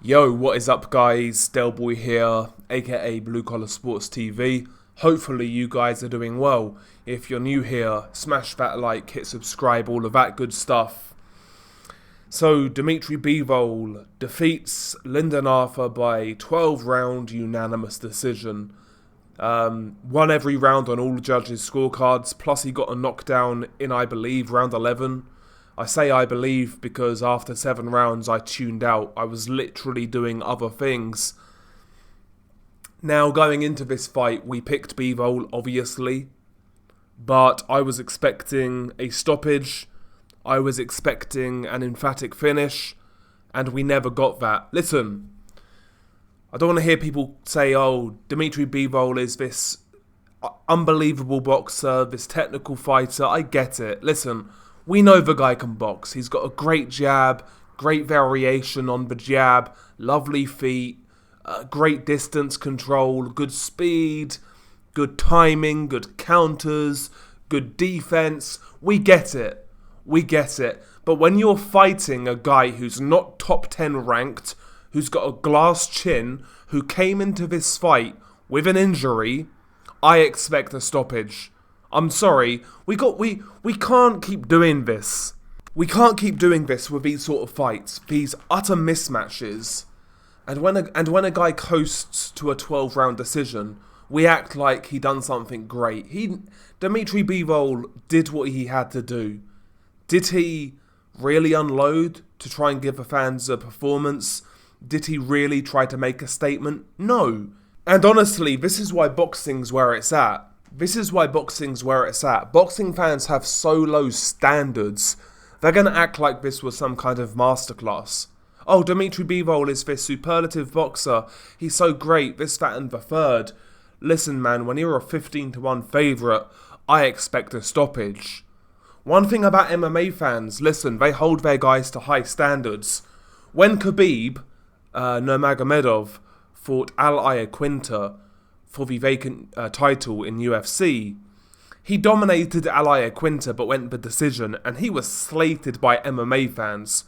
Yo, what is up guys? Delboy here, aka Blue Collar Sports TV. Hopefully you guys are doing well. If you're new here, smash that like, hit subscribe, all of that good stuff. So, Dmitry Bivol defeats Lyndon by 12-round unanimous decision. Won every round on all judges' scorecards, plus he got a knockdown in, I believe, round 11. I say I believe because after 7 rounds I tuned out. I was literally doing other things. Now, going into this fight, we picked Bivol, obviously. But I was expecting a stoppage. I was expecting an emphatic finish. And we never got that. Listen, I don't want to hear people say, oh, Dmitry Bivol is this unbelievable boxer, this technical fighter. I get it. Listen, we know the guy can box. He's got a great jab, great variation on the jab, lovely feet, great distance control, good speed, good timing, good counters, good defense. We get it. We get it. But when you're fighting a guy who's not top 10 ranked, who's got a glass chin, who came into this fight with an injury, I expect a stoppage. I'm sorry, we can't keep doing this. We can't keep doing this with these sort of fights, these utter mismatches. And when a guy coasts to a 12-round decision, we act like he done something great. Dmitry Bivol did what he had to do. Did he really unload to try and give the fans a performance? Did he really try to make a statement? No. And honestly, this is why boxing's where it's at. Boxing fans have so low standards, they're going to act like this was some kind of masterclass. Oh, Dmitry Bivol is this superlative boxer. He's so great, this, that and the third. Listen, man, when you're a 15-1 favourite, I expect a stoppage. One thing about MMA fans, listen, they hold their guys to high standards. When Khabib Nurmagomedov fought Al Iaquinta for the vacant title in UFC, he dominated Al Iaquinta but went the decision, and he was slated by MMA fans.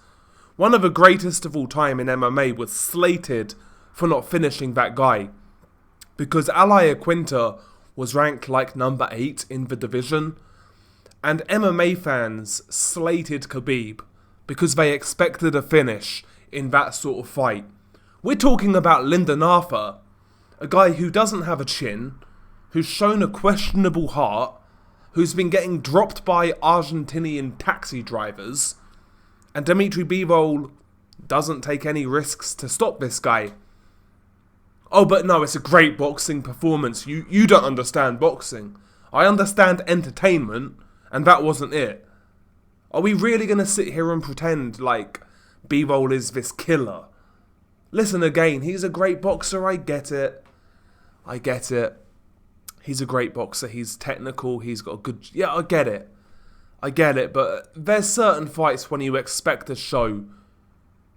One of the greatest of all time in MMA was slated for not finishing that guy, because Al Iaquinta was ranked like number 8 in the division, and MMA fans slated Khabib because they expected a finish in that sort of fight. We're talking about Lyndon, a guy who doesn't have a chin, who's shown a questionable heart, who's been getting dropped by Argentinian taxi drivers, and Dmitry Bivol doesn't take any risks to stop this guy. Oh, but no, it's a great boxing performance. You don't understand boxing. I understand entertainment, and that wasn't it. Are we really going to sit here and pretend like Bivol is this killer? Listen again, he's a great boxer, I get it. He's a great boxer, he's technical, he's got a good... Yeah, I get it, but there's certain fights when you expect a show,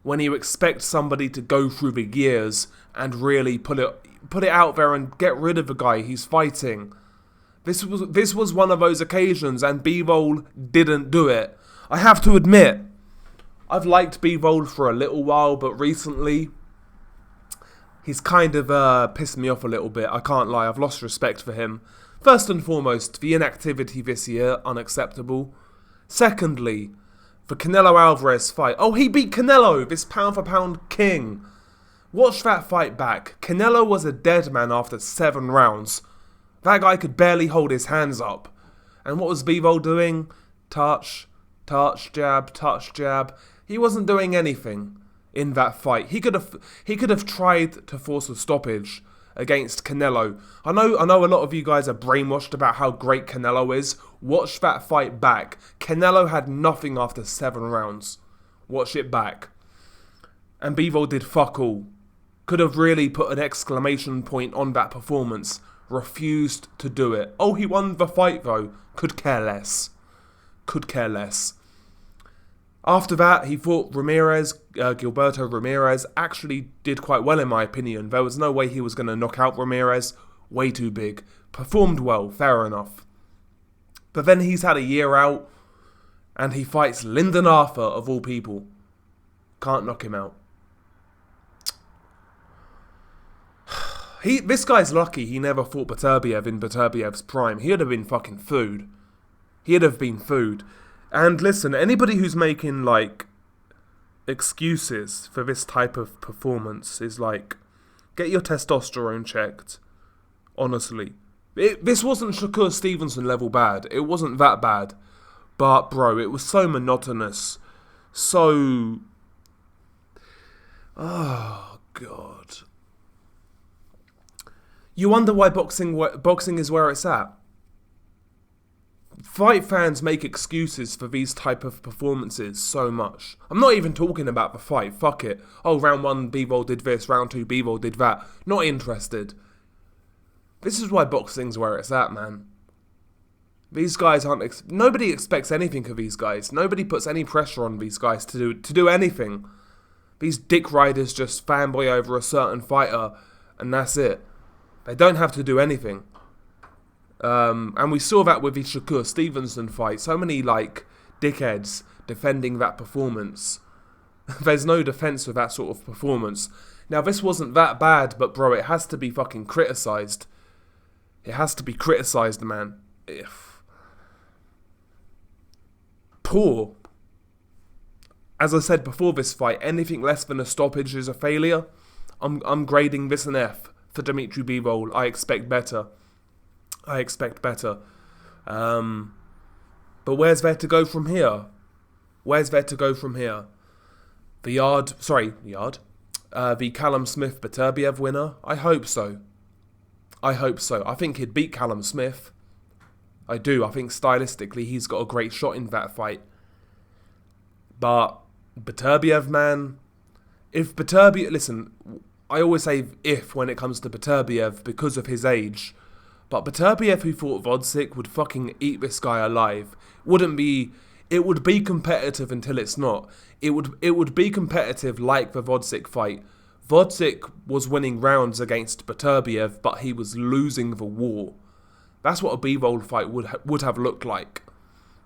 when you expect somebody to go through the years and really put it out there and get rid of a guy he's fighting. This was one of those occasions, and Bivol didn't do it. I have to admit, I've liked Bivol for a little while, but recently he's kind of pissed me off a little bit. I can't lie, I've lost respect for him. First and foremost, the inactivity this year, unacceptable. Secondly, the Canelo Alvarez fight. Oh, he beat Canelo, this pound-for-pound king. Watch that fight back. Canelo was a dead man after 7 rounds. That guy could barely hold his hands up. And what was Bivol doing? Touch, jab. He wasn't doing anything in that fight. He could have tried to force a stoppage against Canelo. I know a lot of you guys are brainwashed about how great Canelo is. Watch that fight back. Canelo had nothing after 7 rounds. Watch it back. And Bivol did fuck all. Could have really put an exclamation point on that performance. Refused to do it. Oh, he won the fight though. Could care less. After that, he fought Gilberto Ramirez. Actually did quite well in my opinion. There was no way he was going to knock out Ramirez. Way too big. Performed well, fair enough. But then he's had a year out, and he fights Lyndon of all people. Can't knock him out. This guy's lucky he never fought Beterbiev in Beterbiev's prime. He'd have been fucking food. He'd have been food. And listen, anybody who's making, like, excuses for this type of performance is like, get your testosterone checked. Honestly. This wasn't Shakur Stevenson level bad. It wasn't that bad. But, bro, it was so monotonous. So... Oh, God. You wonder why boxing is where it's at. Fight fans make excuses for these type of performances so much. I'm not even talking about the fight. Fuck it. Oh, round 1, Bivol did this. Round 2, Bivol did that. Not interested. This is why boxing's where it's at, man. These guys aren't... Nobody expects anything of these guys. Nobody puts any pressure on these guys to do anything. These dick riders just fanboy over a certain fighter, and that's it. They don't have to do anything. And we saw that with the Shakur Stevenson fight. So many, like, dickheads defending that performance. There's no defense with that sort of performance. Now, this wasn't that bad, but, bro, it has to be fucking criticised. It has to be criticised, man. Poor. As I said before this fight, anything less than a stoppage is a failure. I'm grading this an F for Dmitry Bivol. I expect better. But where's there to go from here? The Callum Smith Beterbiev winner? I hope so. I think he'd beat Callum Smith. I do. I think stylistically he's got a great shot in that fight. But Beterbiev, man, listen, I always say if when it comes to Beterbiev because of his age. But Beterbiev who fought Vodzik would fucking eat this guy alive. It would be competitive until it's not. It would be competitive like the Vodzik fight. Vodzik was winning rounds against Beterbiev, but he was losing the war. That's what a Bivol fight would have looked like.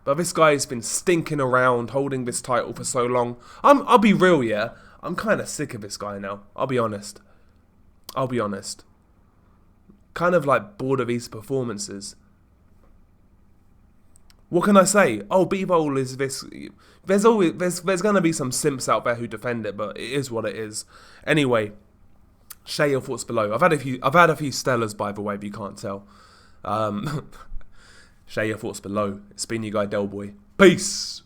But this guy's been stinking around, holding this title for so long. I'll be real, yeah. I'm kind of sick of this guy now. I'll be honest. Kind of like bored of his performances. What can I say? Oh, Bivol is this. There's gonna be some simps out there who defend it, but it is what it is. Anyway, share your thoughts below. I've had a few Stellas, by the way, if you can't tell. Share your thoughts below. It's been your guy Delboy. Peace.